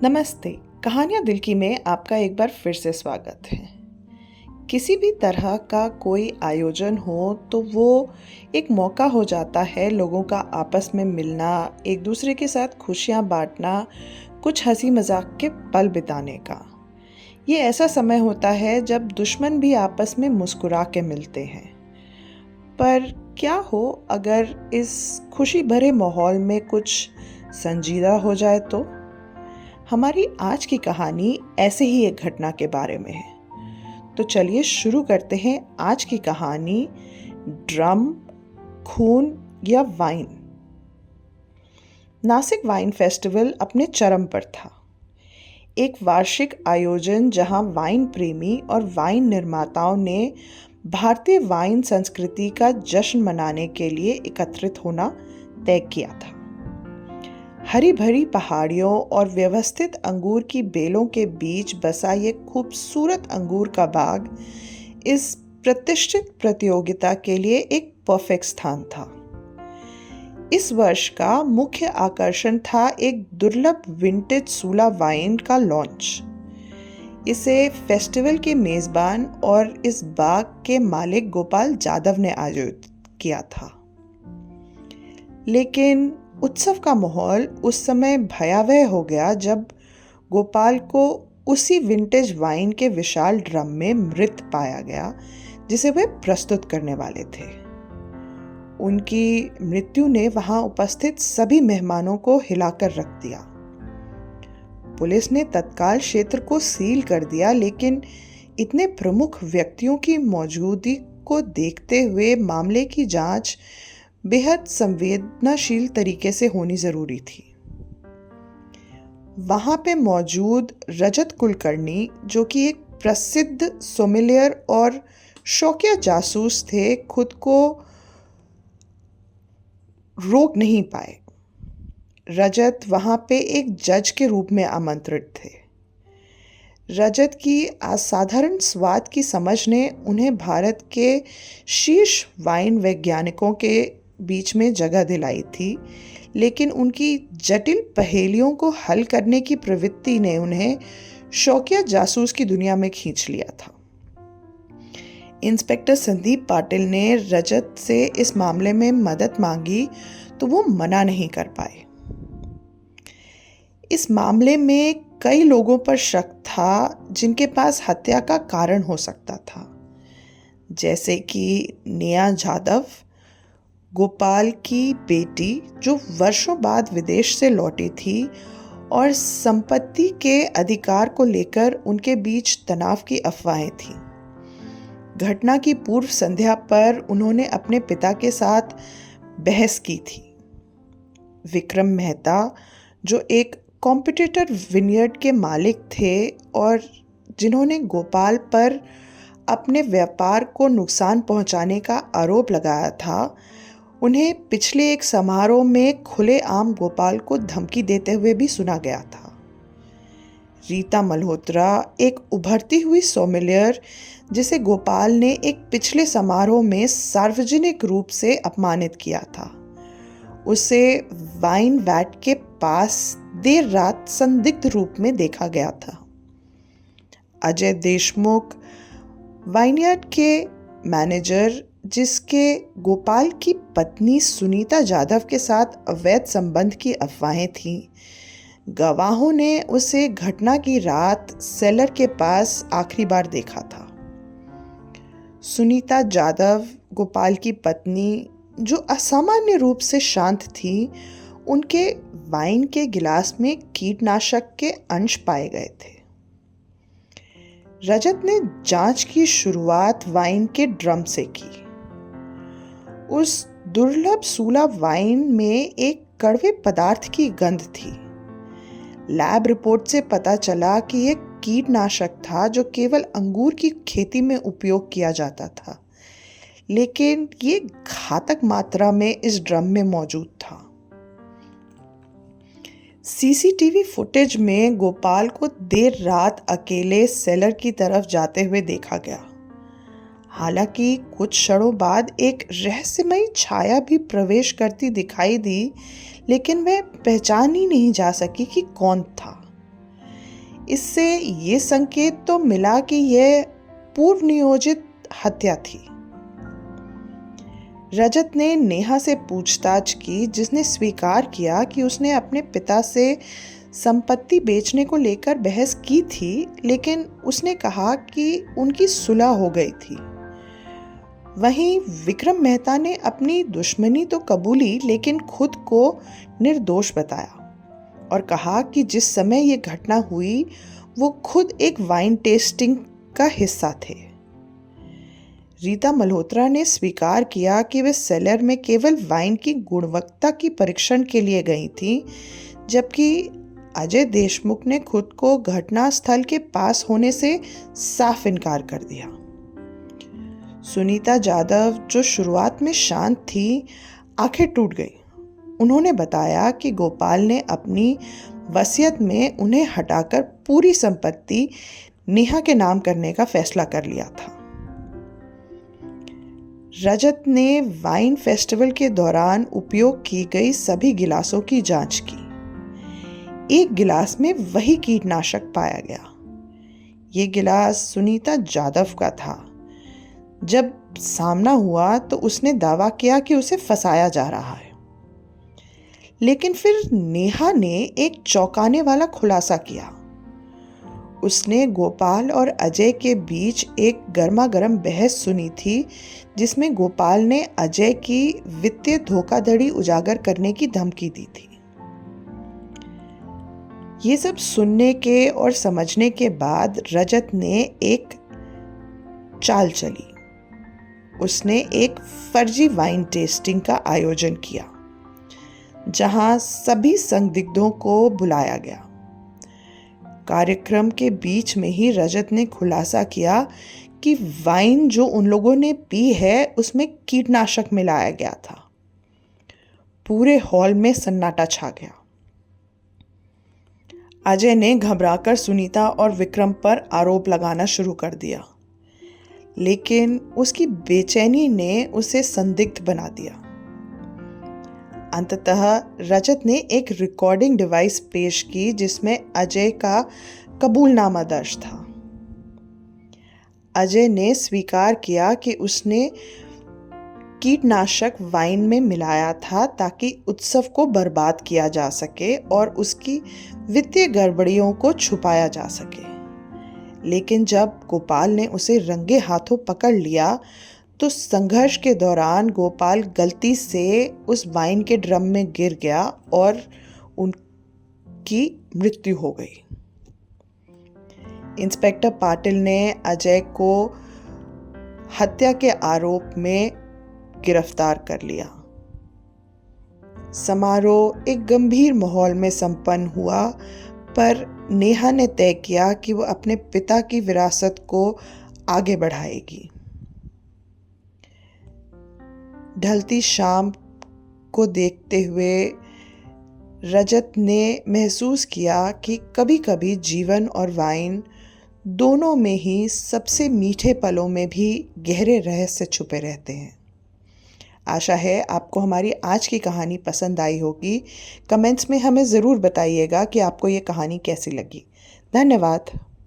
नमस्ते। कहानियाँ दिल की में आपका एक बार फिर से स्वागत है। किसी भी तरह का कोई आयोजन हो तो वो एक मौका हो जाता है लोगों का आपस में मिलना, एक दूसरे के साथ खुशियाँ बांटना, कुछ हंसी मजाक के पल बिताने का। ये ऐसा समय होता है जब दुश्मन भी आपस में मुस्कुरा के मिलते हैं। पर क्या हो अगर इस खुशी भरे माहौल में कुछ संजीदा हो जाए तो? हमारी आज की कहानी ऐसे ही एक घटना के बारे में है। तो चलिए शुरू करते हैं आज की कहानी, ड्रम, खून या वाइन। नासिक वाइन फेस्टिवल अपने चरम पर था। एक वार्षिक आयोजन जहां वाइन प्रेमी और वाइन निर्माताओं ने भारतीय वाइन संस्कृति का जश्न मनाने के लिए एकत्रित होना तय किया था। हरी भरी पहाड़ियों और व्यवस्थित अंगूर की बेलों के बीच बसा ये खूबसूरत अंगूर का बाग इस प्रतिष्ठित प्रतियोगिता के लिए एक परफेक्ट स्थान था। इस वर्ष का मुख्य आकर्षण था एक दुर्लभ विंटेज सूला वाइन का लॉन्च। इसे फेस्टिवल के मेजबान और इस बाग के मालिक गोपाल जाधव ने आयोजित किया था। लेकिन उत्सव का माहौल उस समय भयावह हो गया जब गोपाल को उसी विंटेज वाइन के विशाल ड्रम में मृत पाया गया जिसे वे प्रस्तुत करने वाले थे। उनकी मृत्यु ने वहां उपस्थित सभी मेहमानों को हिलाकर रख दिया। पुलिस ने तत्काल क्षेत्र को सील कर दिया, लेकिन इतने प्रमुख व्यक्तियों की मौजूदगी को देखते हुए मामले की जांच बेहद संवेदनशील तरीके से होनी जरूरी थी। वहां पे मौजूद रजत कुलकर्णी, जो कि एक प्रसिद्ध सोमिलियर और शौकिया जासूस थे, खुद को रोक नहीं पाए। रजत वहां पे एक जज के रूप में आमंत्रित थे। रजत की असाधारण स्वाद की समझ ने उन्हें भारत के शीर्ष वाइन वैज्ञानिकों के बीच में जगह दिलाई थी, लेकिन उनकी जटिल पहेलियों को हल करने की प्रवृत्ति ने उन्हें शौकिया जासूस की दुनिया में खींच लिया था। इंस्पेक्टर संदीप पाटिल ने रजत से इस मामले में मदद मांगी तो वो मना नहीं कर पाए। इस मामले में कई लोगों पर शक था जिनके पास हत्या का कारण हो सकता था, जैसे कि नेहा जाधव, गोपाल की बेटी जो वर्षों बाद विदेश से लौटी थी और संपत्ति के अधिकार को लेकर उनके बीच तनाव की अफवाहें थीं। घटना की पूर्व संध्या पर उन्होंने अपने पिता के साथ बहस की थी। विक्रम मेहता, जो एक कॉम्पिटिटर विनियर्ड के मालिक थे और जिन्होंने गोपाल पर अपने व्यापार को नुकसान पहुंचाने का आरोप लगाया था, उन्हें पिछले एक समारोह में खुलेआम गोपाल को धमकी देते हुए भी सुना गया था। रीता मल्होत्रा, एक उभरती हुई सोमिलियर जिसे गोपाल ने एक पिछले समारोह में सार्वजनिक रूप से अपमानित किया था, उसे वाइन वैट के पास देर रात संदिग्ध रूप में देखा गया था। अजय देशमुख, वाइनयार्ड के मैनेजर, जिसके गोपाल की पत्नी सुनीता जाधव के साथ अवैध संबंध की अफवाहें थीं, गवाहों ने उसे घटना की रात सेलर के पास आखिरी बार देखा था। सुनीता जाधव, गोपाल की पत्नी, जो असामान्य रूप से शांत थी, उनके वाइन के गिलास में कीटनाशक के अंश पाए गए थे। रजत ने जांच की शुरुआत वाइन के ड्रम से की। उस दुर्लभ सूला वाइन में एक कड़वे पदार्थ की गंध थी। लैब रिपोर्ट से पता चला कि यह कीटनाशक था जो केवल अंगूर की खेती में उपयोग किया जाता था, लेकिन ये घातक मात्रा में इस ड्रम में मौजूद था। सीसीटीवी फुटेज में गोपाल को देर रात अकेले सेलर की तरफ जाते हुए देखा गया। हालांकि कुछ क्षणों बाद एक रहस्यमयी छाया भी प्रवेश करती दिखाई दी, लेकिन वह पहचान ही नहीं जा सकी कि कौन था। इससे ये संकेत तो मिला कि यह पूर्व नियोजित हत्या थी। रजत ने नेहा से पूछताछ की, जिसने स्वीकार किया कि उसने अपने पिता से संपत्ति बेचने को लेकर बहस की थी, लेकिन उसने कहा कि उनकी सुलह हो गई थी। वहीं विक्रम मेहता ने अपनी दुश्मनी तो कबूली, लेकिन खुद को निर्दोष बताया और कहा कि जिस समय ये घटना हुई वो खुद एक वाइन टेस्टिंग का हिस्सा थे। रीता मल्होत्रा ने स्वीकार किया कि वे सेलर में केवल वाइन की गुणवत्ता की परीक्षण के लिए गई थी, जबकि अजय देशमुख ने खुद को घटना स्थल के पास होने से साफ इनकार कर दिया। सुनीता जाधव, जो शुरुआत में शांत थी, आंखें टूट गई। उन्होंने बताया कि गोपाल ने अपनी वसीयत में उन्हें हटाकर पूरी संपत्ति नेहा के नाम करने का फैसला कर लिया था। रजत ने वाइन फेस्टिवल के दौरान उपयोग की गई सभी गिलासों की जांच की। एक गिलास में वही कीटनाशक पाया गया। ये गिलास सुनीता जाधव का था। जब सामना हुआ तो उसने दावा किया कि उसे फंसाया जा रहा है, लेकिन फिर नेहा ने एक चौंकाने वाला खुलासा किया। उसने गोपाल और अजय के बीच एक गर्मागर्म बहस सुनी थी, जिसमें गोपाल ने अजय की वित्तीय धोखाधड़ी उजागर करने की धमकी दी थी। ये सब सुनने के और समझने के बाद रजत ने एक चाल चली। उसने एक फर्जी वाइन टेस्टिंग का आयोजन किया, जहां सभी संदिग्धों को बुलाया गया। कार्यक्रम के बीच में ही रजत ने खुलासा किया कि वाइन जो उन लोगों ने पी है उसमें कीटनाशक मिलाया गया था। पूरे हॉल में सन्नाटा छा गया। अजय ने घबराकर सुनीता और विक्रम पर आरोप लगाना शुरू कर दिया, लेकिन उसकी बेचैनी ने उसे संदिग्ध बना दिया। अंततः रजत ने एक रिकॉर्डिंग डिवाइस पेश की, जिसमें अजय का कबूलनामा दर्ज था। अजय ने स्वीकार किया कि उसने कीटनाशक वाइन में मिलाया था ताकि उत्सव को बर्बाद किया जा सके और उसकी वित्तीय गड़बड़ियों को छुपाया जा सके। लेकिन जब गोपाल ने उसे रंगे हाथों पकड़ लिया तो संघर्ष के दौरान गोपाल गलती से उस वाइन के ड्रम में गिर गया और उनकी मृत्यु हो गई। इंस्पेक्टर पाटिल ने अजय को हत्या के आरोप में गिरफ्तार कर लिया। समारोह एक गंभीर माहौल में संपन्न हुआ, पर नेहा ने तय किया कि वो अपने पिता की विरासत को आगे बढ़ाएगी। ढलती शाम को देखते हुए रजत ने महसूस किया कि कभी-कभी जीवन और वाइन दोनों में ही सबसे मीठे पलों में भी गहरे रहस्य छुपे रहते हैं। आशा है आपको हमारी आज की कहानी पसंद आई होगी। कमेंट्स में हमें ज़रूर बताइएगा कि आपको ये कहानी कैसी लगी। धन्यवाद।